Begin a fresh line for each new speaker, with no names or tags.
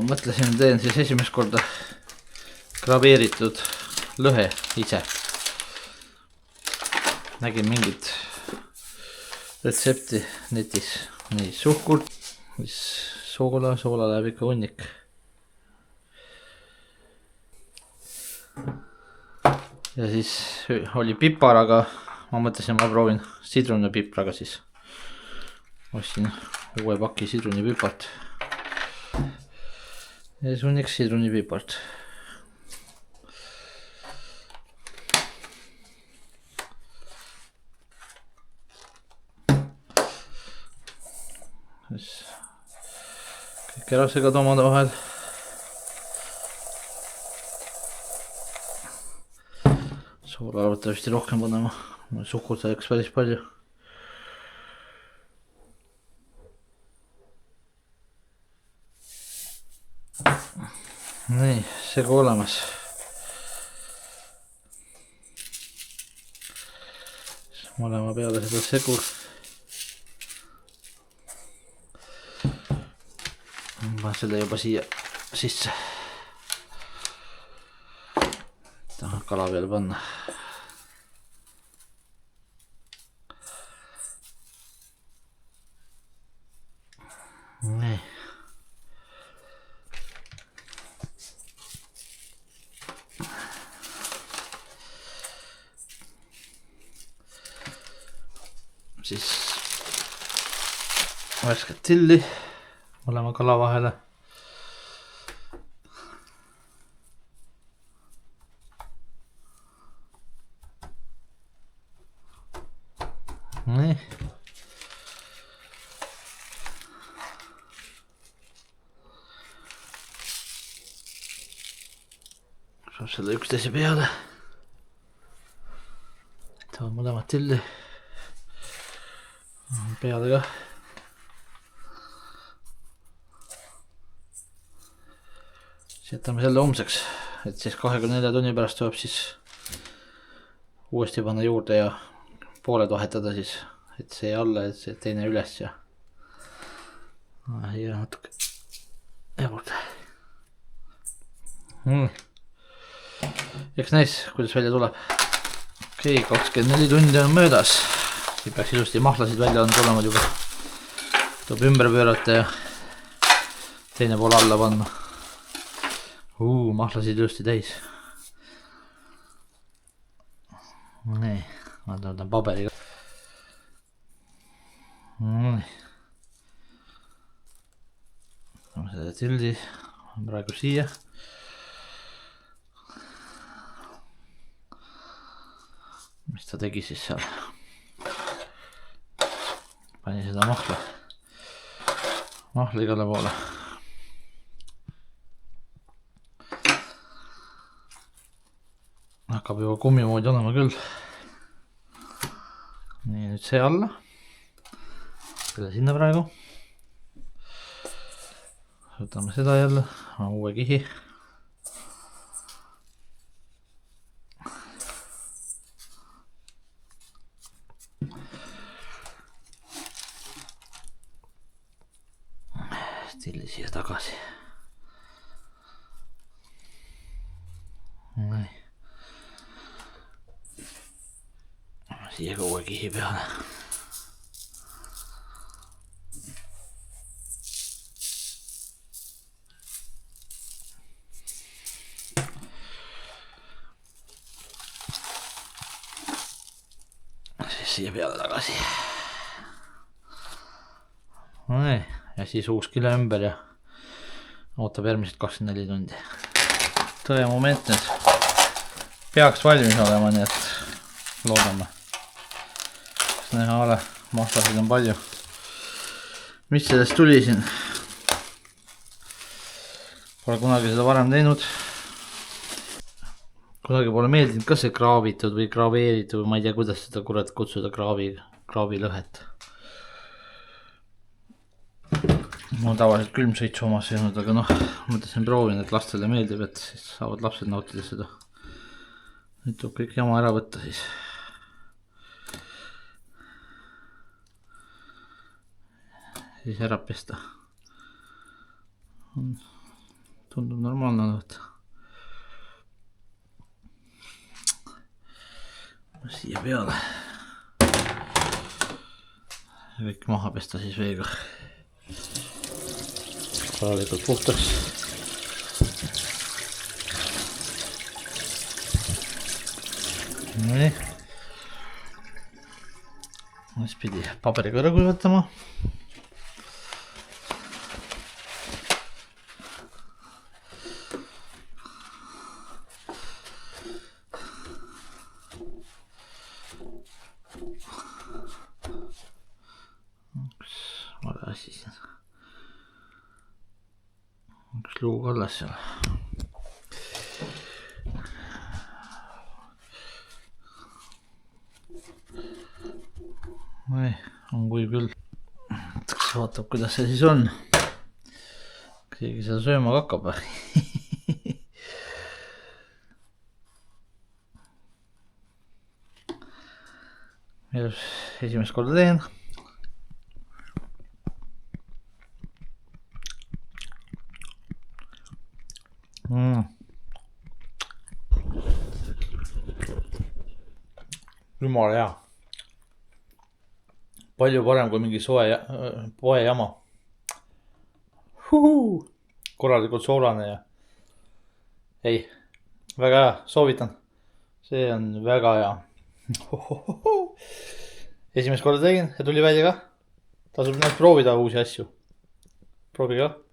mõtlesin, teen siis esimest korda graveeritud lõhe ise. Nägin mingit retsepti netis. Nii suhkur, soola läheb ikka hunnik. Ja siis oli pipar, aga ma mõtlesin, ma proovin sidrunipipraga siis. Ostsin uue paki sidrunipipart. Ja siis hunniks sidrunipipart. Kõik ära segada omade vahel. Soola arvatavasti rohkem panema. Suhkur selleks päris palju. Nii, segu olemas. Mõlema peale seda segu. Ma selle juba siia sisse. Tahan kala peale panna. Nii. Siis värsket tilli mõlema kala vahele. Nii. Saab selle üksteise peale. Tahan mõlemad tilli peale ka. Jätame selle homseks, et siis 24 tunni pärast tuleb siis uuesti panna juurde ja pooled vahetada siis, et see alla, et see teine üles ja natuke juurde. Eks näis, kuidas välja tuleb. Okei, 24 tundi on möödas. Siin peaks ilusti mahlasid välja on tulevad juba. Tuleb ümber pöörata ja teine pool alla panna. Mahlasid ilusti täis. Nii, ma tõotan paberiga. Nii. Selle tildi on praegu siia. Mis ta tegi siis seal? Pani seda mahla igale poole. Hakkab juba kummi moodi olema küll. Nii, nüüd see alla. Selle sinna praegu. Võtame seda jälle. Uue kihi. Tilli siia tagasi. Nii. Siia ka uue kihi peale. Siis siia peale tagasi. Nii, ja siis uus kile ümber ja ootab järgmised 24 tundi. Tõe moment nüüd peaks valmis olema, nii et loodame. Näha ole, mahlasid on palju. Mis sellest tuli siin? Pole kunagi seda varem teinud. Kunagi pole meeldinud ka see kraavitud või graveeritud, ma ei tea, kuidas seda kurat kutsuda kraavilõhet. Mul tavaliselt külmsõitsu omas jäänud, aga mõtlesin proovin, et lastele meeldib, et siis saavad lapsed nautida seda. Nüüd tuleb kõik jama ära võtta siis. Siis ära pesta. tundub normaalne olevat. Siia peale. Kõik maha pesta siis veega. Korralikult puhtaks. Nii. Siis pidi paberiga ära kuivatama. Vale asi siin. Üks luu kallas seal. Või, on kuiv küll. Vaatab, kuidas see siis on. Keegi seda sööma hakkab. Esimest korda teen. Jumala hea. Palju parem kui mingi poe jama. Korralikult soolane ja ei, väga hea, soovitan. See on väga hea. Esimest korda tegin ja tuli välja ka. Tasub näed proovida uusi asju. Proovige ka.